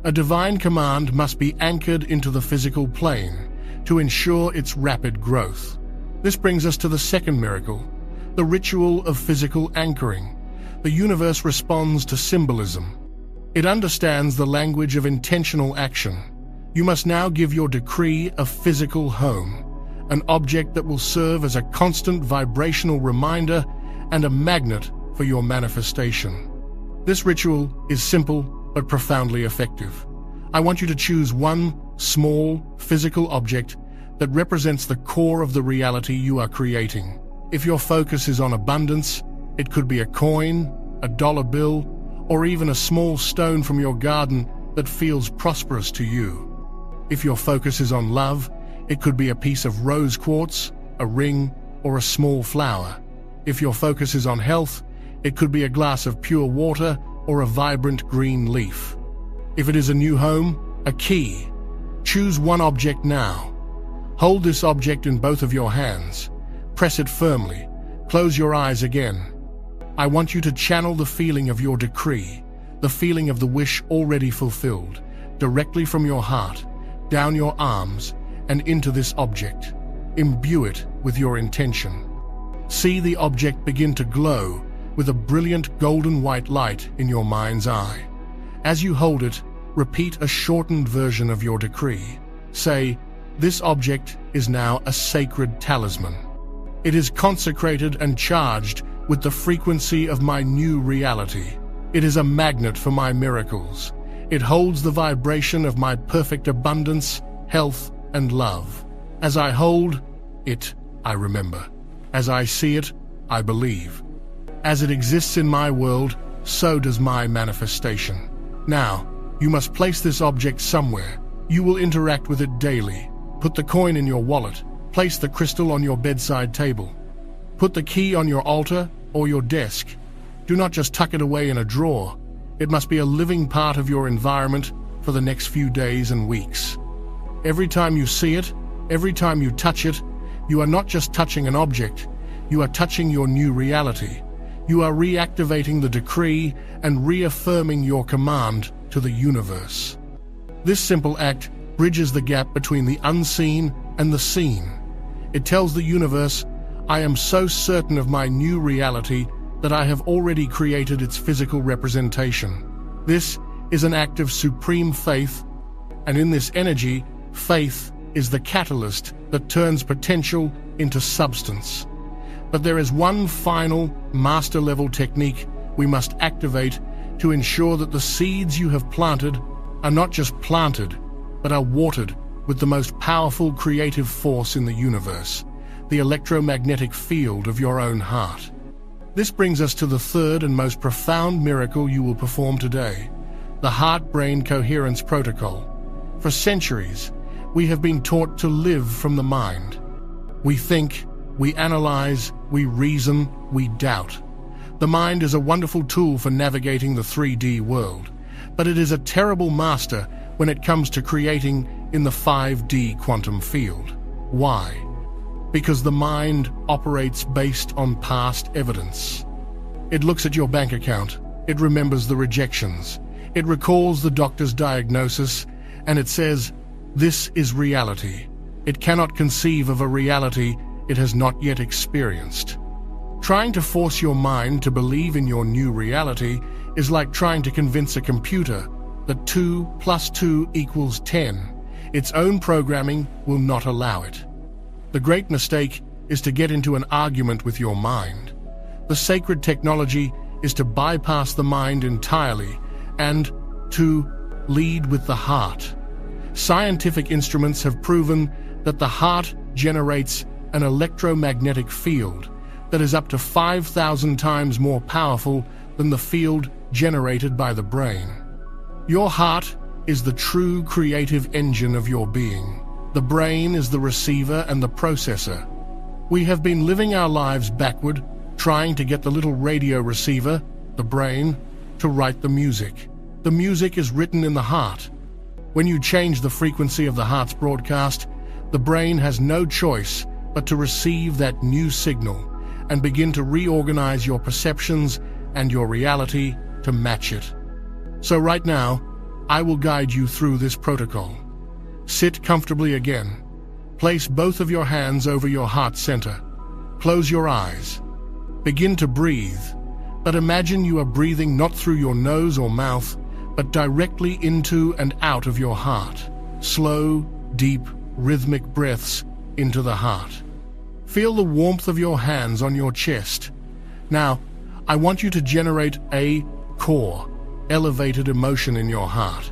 A divine command must be anchored into the physical plane to ensure its rapid growth. This brings us to the second miracle, the ritual of physical anchoring. The universe responds to symbolism. It understands the language of intentional action. You must now give your decree a physical home, an object that will serve as a constant vibrational reminder and a magnet for your manifestation. This ritual is simple but profoundly effective. I want you to choose one small, physical object that represents the core of the reality you are creating. If your focus is on abundance, it could be a coin, a dollar bill, or even a small stone from your garden that feels prosperous to you. If your focus is on love, it could be a piece of rose quartz, a ring, or a small flower. If your focus is on health, it could be a glass of pure water or a vibrant green leaf. If it is a new home, a key. Choose one object now. Hold this object in both of your hands. Press it firmly. Close your eyes again. I want you to channel the feeling of your decree, the feeling of the wish already fulfilled, directly from your heart, down your arms, and into this object. Imbue it with your intention. See the object begin to glow with a brilliant golden white light in your mind's eye. As you hold it, repeat a shortened version of your decree. Say, "This object is now a sacred talisman. It is consecrated and charged with the frequency of my new reality. It is a magnet for my miracles. It holds the vibration of my perfect abundance, health, and love. As I hold it, I remember. As I see it, I believe. As it exists in my world, so does my manifestation." Now, you must place this object somewhere. You will interact with it daily. Put the coin in your wallet. Place the crystal on your bedside table. Put the key on your altar or your desk. Do not just tuck it away in a drawer. It must be a living part of your environment for the next few days and weeks. Every time you see it, every time you touch it, you are not just touching an object, you are touching your new reality. You are reactivating the decree and reaffirming your command to the universe. This simple act bridges the gap between the unseen and the seen. It tells the universe, "I am so certain of my new reality that I have already created its physical representation." This is an act of supreme faith, and in this energy, faith is the catalyst that turns potential into substance. But there is one final, master-level technique we must activate to ensure that the seeds you have planted are not just planted, but are watered with the most powerful creative force in the universe, the electromagnetic field of your own heart. This brings us to the third and most profound miracle you will perform today, the Heart-Brain Coherence Protocol. For centuries, we have been taught to live from the mind. We think, we analyze, we reason, we doubt. The mind is a wonderful tool for navigating the 3D world, but it is a terrible master when it comes to creating in the 5D quantum field. Why? Because the mind operates based on past evidence. It looks at your bank account, it remembers the rejections, it recalls the doctor's diagnosis, and it says, "This is reality." It cannot conceive of a reality it has not yet experienced. Trying to force your mind to believe in your new reality is like trying to convince a computer that 2 + 2 = 10. Its own programming will not allow it. The great mistake is to get into an argument with your mind. The sacred technology is to bypass the mind entirely and to lead with the heart. Scientific instruments have proven that the heart generates an electromagnetic field that is up to 5,000 times more powerful than the field generated by the brain. Your heart is the true creative engine of your being. The brain is the receiver and the processor. We have been living our lives backward, trying to get the little radio receiver, the brain, to write the music. The music is written in the heart. When you change the frequency of the heart's broadcast, the brain has no choice but to receive that new signal and begin to reorganize your perceptions and your reality to match it. So right now, I will guide you through this protocol. Sit comfortably again. Place both of your hands over your heart center. Close your eyes. Begin to breathe, but imagine you are breathing not through your nose or mouth, but directly into and out of your heart. Slow, deep, rhythmic breaths into the heart. Feel the warmth of your hands on your chest. Now, I want you to generate a core, elevated emotion in your heart.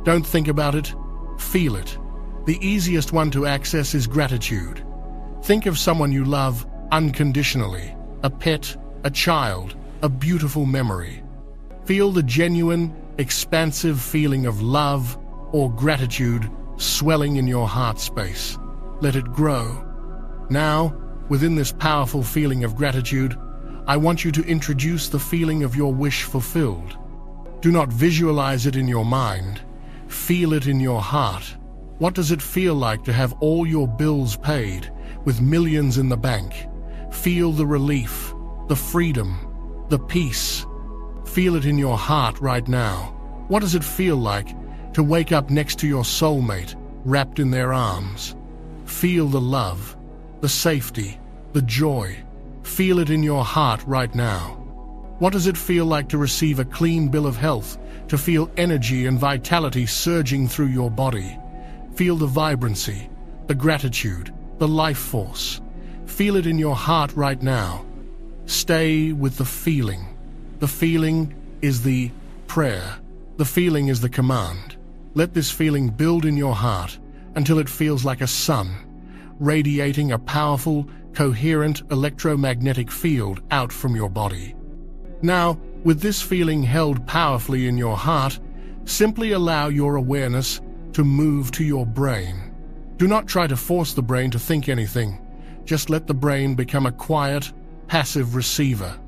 Don't think about it, feel it. The easiest one to access is gratitude. Think of someone you love unconditionally, a pet, a child, a beautiful memory. Feel the genuine, expansive feeling of love or gratitude swelling in your heart space. Let it grow. Now, within this powerful feeling of gratitude, I want you to introduce the feeling of your wish fulfilled. Do not visualize it in your mind. Feel it in your heart. What does it feel like to have all your bills paid, with millions in the bank? Feel the relief, the freedom, the peace. Feel it in your heart right now. What does it feel like to wake up next to your soulmate, wrapped in their arms? Feel the love, the safety, the joy. Feel it in your heart right now. What does it feel like to receive a clean bill of health, to feel energy and vitality surging through your body? Feel the vibrancy, the gratitude, the life force. Feel it in your heart right now. Stay with the feeling. The feeling is the prayer. The feeling is the command. Let this feeling build in your heart until it feels like a sun, radiating a powerful, coherent electromagnetic field out from your body. Now, with this feeling held powerfully in your heart, simply allow your awareness to move to your brain. Do not try to force the brain to think anything. Just let the brain become a quiet, passive receiver.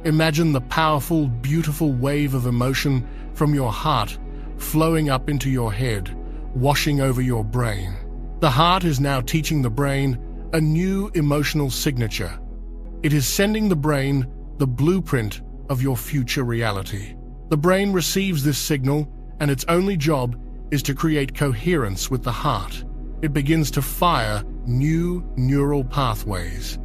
Imagine the powerful, beautiful wave of emotion from your heart flowing up into your head, washing over your brain. The heart is now teaching the brain a new emotional signature. It is sending the brain the blueprint of your future reality. The brain receives this signal, and its only job is to create coherence with the heart. It begins to fire new neural pathways.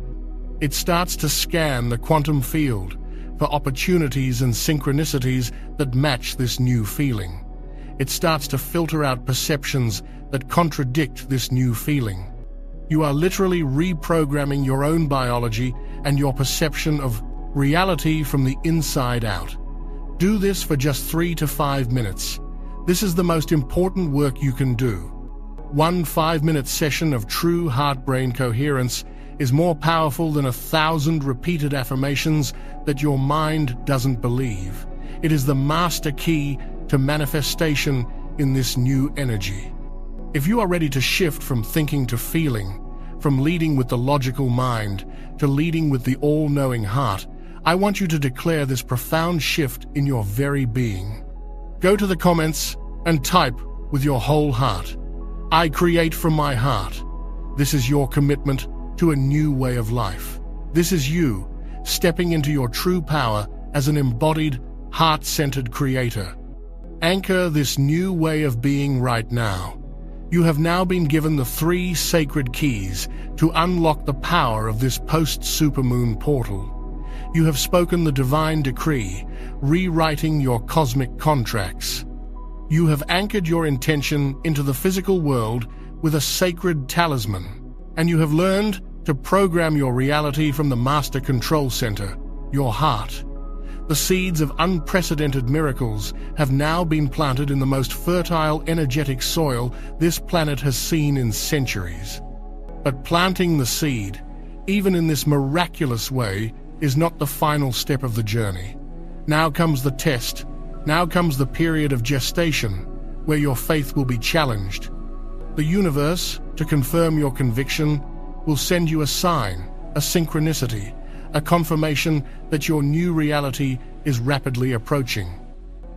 It starts to scan the quantum field for opportunities and synchronicities that match this new feeling. It starts to filter out perceptions that contradict this new feeling. You are literally reprogramming your own biology and your perception of reality from the inside out. Do this for just 3 to 5 minutes. This is the most important work you can do. One 5-minute session of true heart-brain coherence is more powerful than 1,000 repeated affirmations that your mind doesn't believe. It is the master key to manifestation in this new energy. If you are ready to shift from thinking to feeling, from leading with the logical mind to leading with the all-knowing heart, I want you to declare this profound shift in your very being. Go to the comments and type with your whole heart. I create from my heart. This is your commitment to a new way of life. This is you stepping into your true power as an embodied, heart-centered creator. Anchor this new way of being right now. You have now been given the 3 sacred keys to unlock the power of this post-supermoon portal. You have spoken the divine decree, rewriting your cosmic contracts. You have anchored your intention into the physical world with a sacred talisman, and you have learned to program your reality from the master control center, your heart. The seeds of unprecedented miracles have now been planted in the most fertile, energetic soil this planet has seen in centuries. But planting the seed, even in this miraculous way, is not the final step of the journey. Now comes the test. Now comes the period of gestation, where your faith will be challenged. The universe, to confirm your conviction, will send you a sign, a synchronicity, a confirmation that your new reality is rapidly approaching.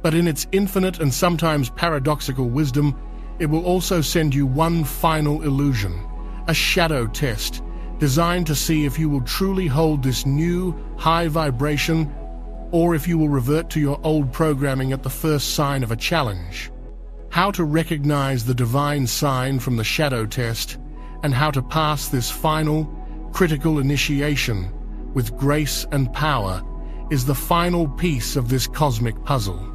But in its infinite and sometimes paradoxical wisdom, it will also send you one final illusion, a shadow test, designed to see if you will truly hold this new, high vibration, or if you will revert to your old programming at the first sign of a challenge. How to recognize the divine sign from the shadow test, and how to pass this final, critical initiation with grace and power is the final piece of this cosmic puzzle.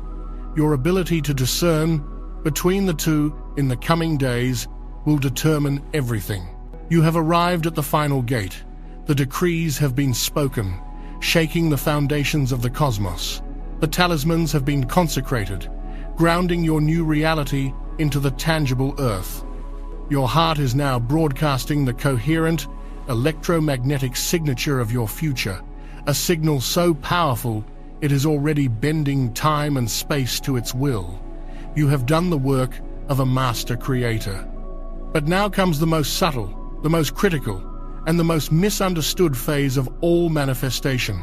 Your ability to discern between the two in the coming days will determine everything. You have arrived at the final gate. The decrees have been spoken, shaking the foundations of the cosmos. The talismans have been consecrated, grounding your new reality into the tangible earth. Your heart is now broadcasting the coherent, electromagnetic signature of your future, a signal so powerful it is already bending time and space to its will. You have done the work of a master creator. But now comes the most subtle, the most critical, and the most misunderstood phase of all manifestation,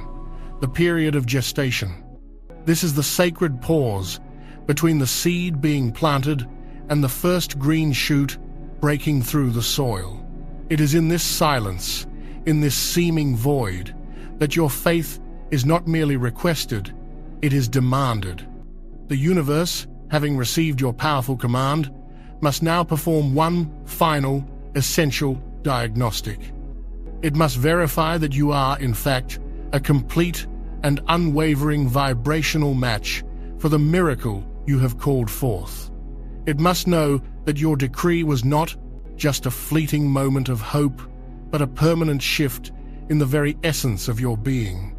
the period of gestation. This is the sacred pause between the seed being planted and the first green shoot breaking through the soil. It is in this silence, in this seeming void, that your faith is not merely requested, it is demanded. The universe, having received your powerful command, must now perform one final, essential diagnostic. It must verify that you are, in fact, a complete and unwavering vibrational match for the miracle you have called forth. It must know that your decree was not just a fleeting moment of hope, but a permanent shift in the very essence of your being.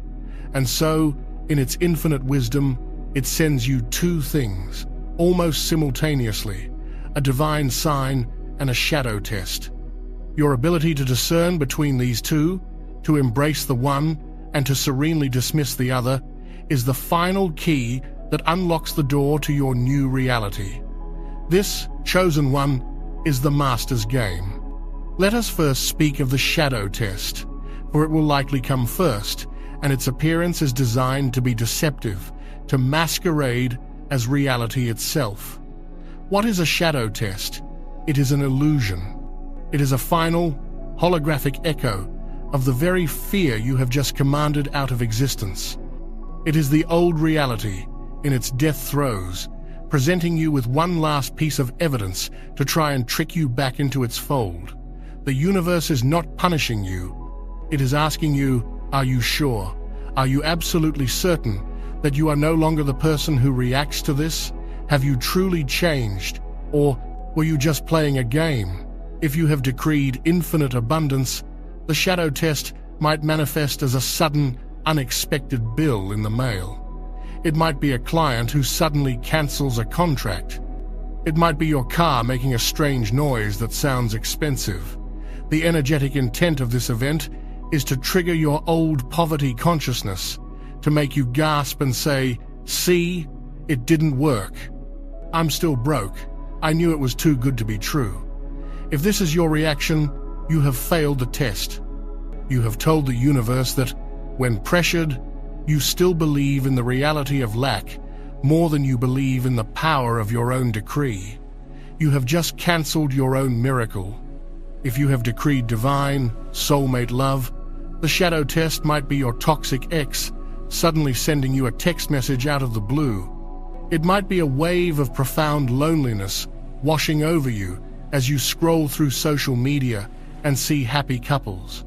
And so, in its infinite wisdom, it sends you two things, almost simultaneously, a divine sign and a shadow test. Your ability to discern between these two, to embrace the one and to serenely dismiss the other, is the final key that unlocks the door to your new reality. This, chosen one, is the master's game. Let us first speak of the shadow test, for it will likely come first, and its appearance is designed to be deceptive, to masquerade as reality itself. What is a shadow test? It is an illusion. It is a final, holographic echo of the very fear you have just commanded out of existence. It is the old reality, in its death throes, presenting you with one last piece of evidence to try and trick you back into its fold. The universe is not punishing you. It is asking you, are you sure? Are you absolutely certain that you are no longer the person who reacts to this? Have you truly changed? Or were you just playing a game? If you have decreed infinite abundance, the shadow test might manifest as a sudden, unexpected bill in the mail. It might be a client who suddenly cancels a contract. It might be your car making a strange noise that sounds expensive. The energetic intent of this event is to trigger your old poverty consciousness, to make you gasp and say, "See, it didn't work. I'm still broke. I knew it was too good to be true." If this is your reaction, you have failed the test. You have told the universe that, when pressured, you still believe in the reality of lack more than you believe in the power of your own decree. You have just cancelled your own miracle. If you have decreed divine, soulmate love, the shadow test might be your toxic ex suddenly sending you a text message out of the blue. It might be a wave of profound loneliness washing over you as you scroll through social media and see happy couples.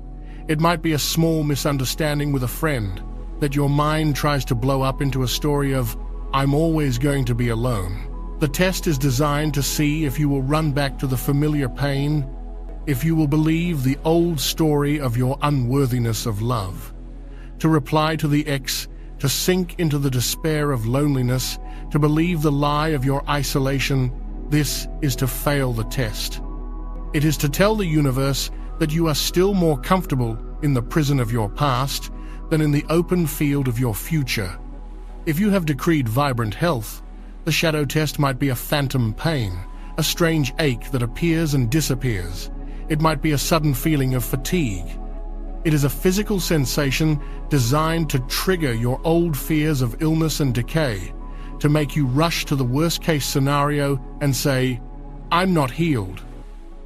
It might be a small misunderstanding with a friend that your mind tries to blow up into a story of, "I'm always going to be alone." The test is designed to see if you will run back to the familiar pain, if you will believe the old story of your unworthiness of love. To reply to the ex, to sink into the despair of loneliness, to believe the lie of your isolation, this is to fail the test. It is to tell the universe that you are still more comfortable in the prison of your past than in the open field of your future. If you have decreed vibrant health, the shadow test might be a phantom pain, a strange ache that appears and disappears. It might be a sudden feeling of fatigue. It is a physical sensation designed to trigger your old fears of illness and decay, to make you rush to the worst-case scenario and say, "I'm not healed.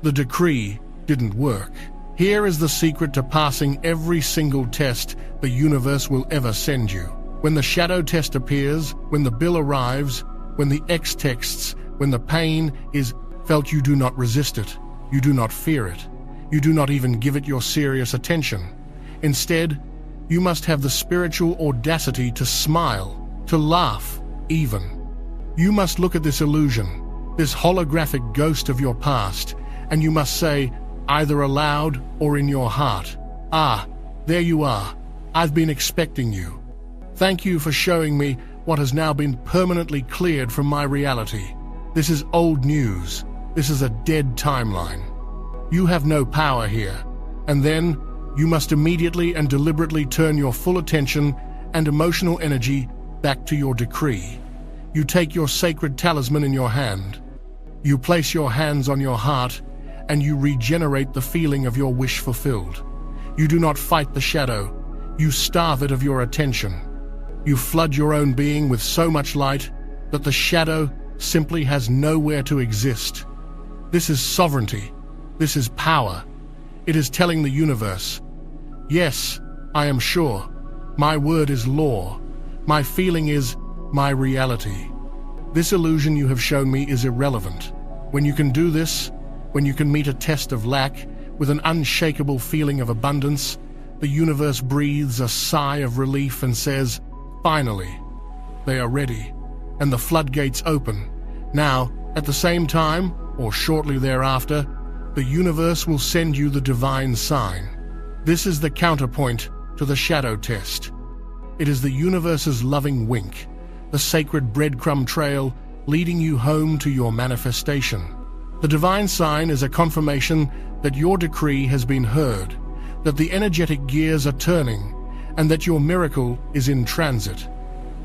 The decree didn't work." Here is the secret to passing every single test the universe will ever send you. When the shadow test appears, when the bill arrives, when the X texts, when the pain is felt, you do not resist it. You do not fear it. You do not even give it your serious attention. Instead, you must have the spiritual audacity to smile, to laugh, even. You must look at this illusion, this holographic ghost of your past, and you must say, either aloud or in your heart, "Ah, there you are. I've been expecting you. Thank you for showing me what has now been permanently cleared from my reality. This is old news. This is a dead timeline. You have no power here. And then, you must immediately and deliberately turn your full attention and emotional energy back to your decree. You take your sacred talisman in your hand. You place your hands on your heart, and you regenerate the feeling of your wish fulfilled. You do not fight the shadow. You starve it of your attention. You flood your own being with so much light that the shadow simply has nowhere to exist. This is sovereignty. This is power. It is telling the universe, yes, I am sure. My word is law. My feeling is my reality. This illusion you have shown me is irrelevant. When you can do this, when you can meet a test of lack with an unshakable feeling of abundance, the universe breathes a sigh of relief and says, finally, they are ready, and the floodgates open. Now, at the same time, or shortly thereafter, the universe will send you the divine sign. This is the counterpoint to the shadow test. It is the universe's loving wink, the sacred breadcrumb trail leading you home to your manifestation. The divine sign is a confirmation that your decree has been heard, that the energetic gears are turning, and that your miracle is in transit.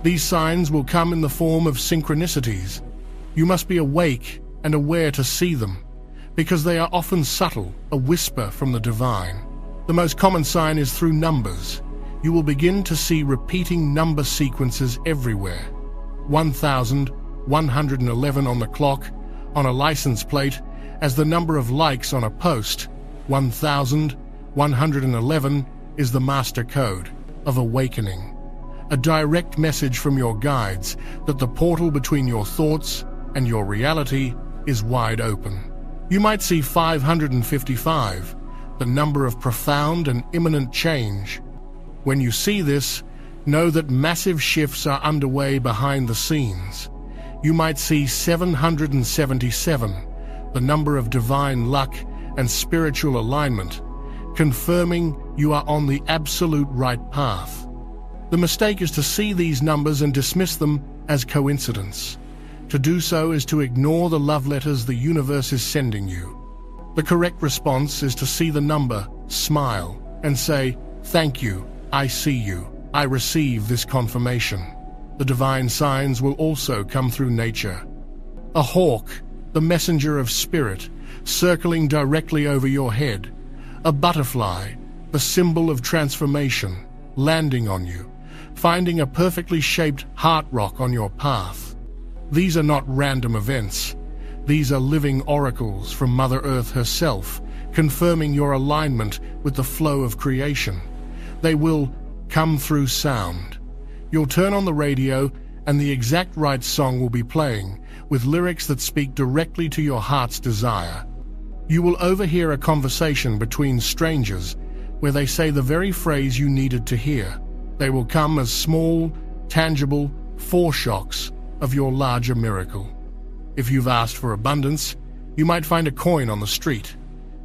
These signs will come in the form of synchronicities. You must be awake and aware to see them, because they are often subtle, a whisper from the divine. The most common sign is through numbers. You will begin to see repeating number sequences everywhere. 1,111 on the clock, on a license plate, as the number of likes on a post. 1,111 is the master code of awakening. A direct message from your guides that the portal between your thoughts and your reality is wide open. You might see 555, the number of profound and imminent change. When you see this, know that massive shifts are underway behind the scenes. You might see 777, the number of divine luck and spiritual alignment, confirming you are on the absolute right path. The mistake is to see these numbers and dismiss them as coincidence. To do so is to ignore the love letters the universe is sending you. The correct response is to see the number, smile, and say, "Thank you, I see you, I receive this confirmation." The divine signs will also come through nature. A hawk, the messenger of spirit, circling directly over your head. A butterfly, the symbol of transformation, landing on you, finding a perfectly shaped heart rock on your path. These are not random events. These are living oracles from Mother Earth herself, confirming your alignment with the flow of creation. They will come through sound. You'll turn on the radio and the exact right song will be playing, with lyrics that speak directly to your heart's desire. You will overhear a conversation between strangers where they say the very phrase you needed to hear. They will come as small, tangible foreshocks of your larger miracle. If you've asked for abundance, you might find a coin on the street.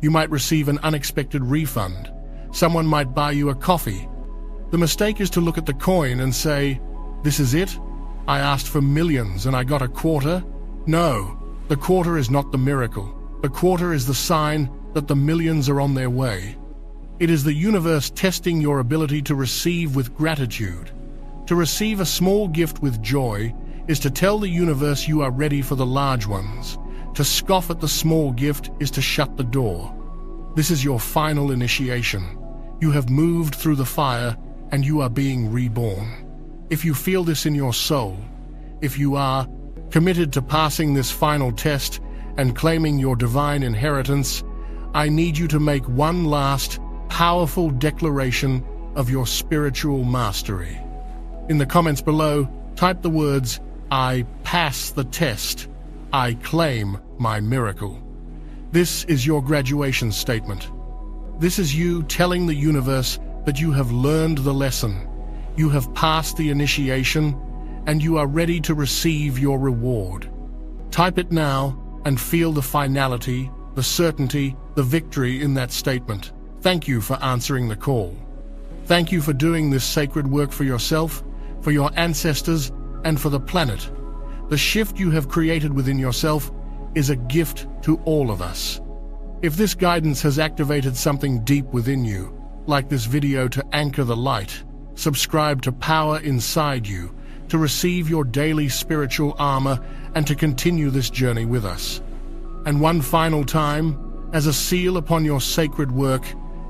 You might receive an unexpected refund. Someone might buy you a coffee. The mistake is to look at the coin and say, "This is it? I asked for millions and I got a quarter?" No, the quarter is not the miracle. The quarter is the sign that the millions are on their way. It is the universe testing your ability to receive with gratitude. To receive a small gift with joy is to tell the universe you are ready for the large ones. To scoff at the small gift is to shut the door. This is your final initiation. You have moved through the fire and you are being reborn. If you feel this in your soul, if you are committed to passing this final test and claiming your divine inheritance, I need you to make one last, powerful declaration of your spiritual mastery. In the comments below, type the words, "I pass the test. I claim my miracle." This is your graduation statement. This is you telling the universe that you have learned the lesson, you have passed the initiation, and you are ready to receive your reward. Type it now and feel the finality, the certainty, the victory in that statement. Thank you for answering the call. Thank you for doing this sacred work for yourself, for your ancestors, and for the planet. The shift you have created within yourself is a gift to all of us. If this guidance has activated something deep within you, like this video to anchor the light, subscribe to Power Inside You to receive your daily spiritual armor and to continue this journey with us. And one final time, as a seal upon your sacred work,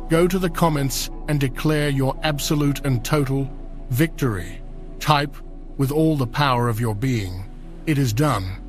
go to the comments and declare your absolute and total victory. Type, with all the power of your being, "It is done."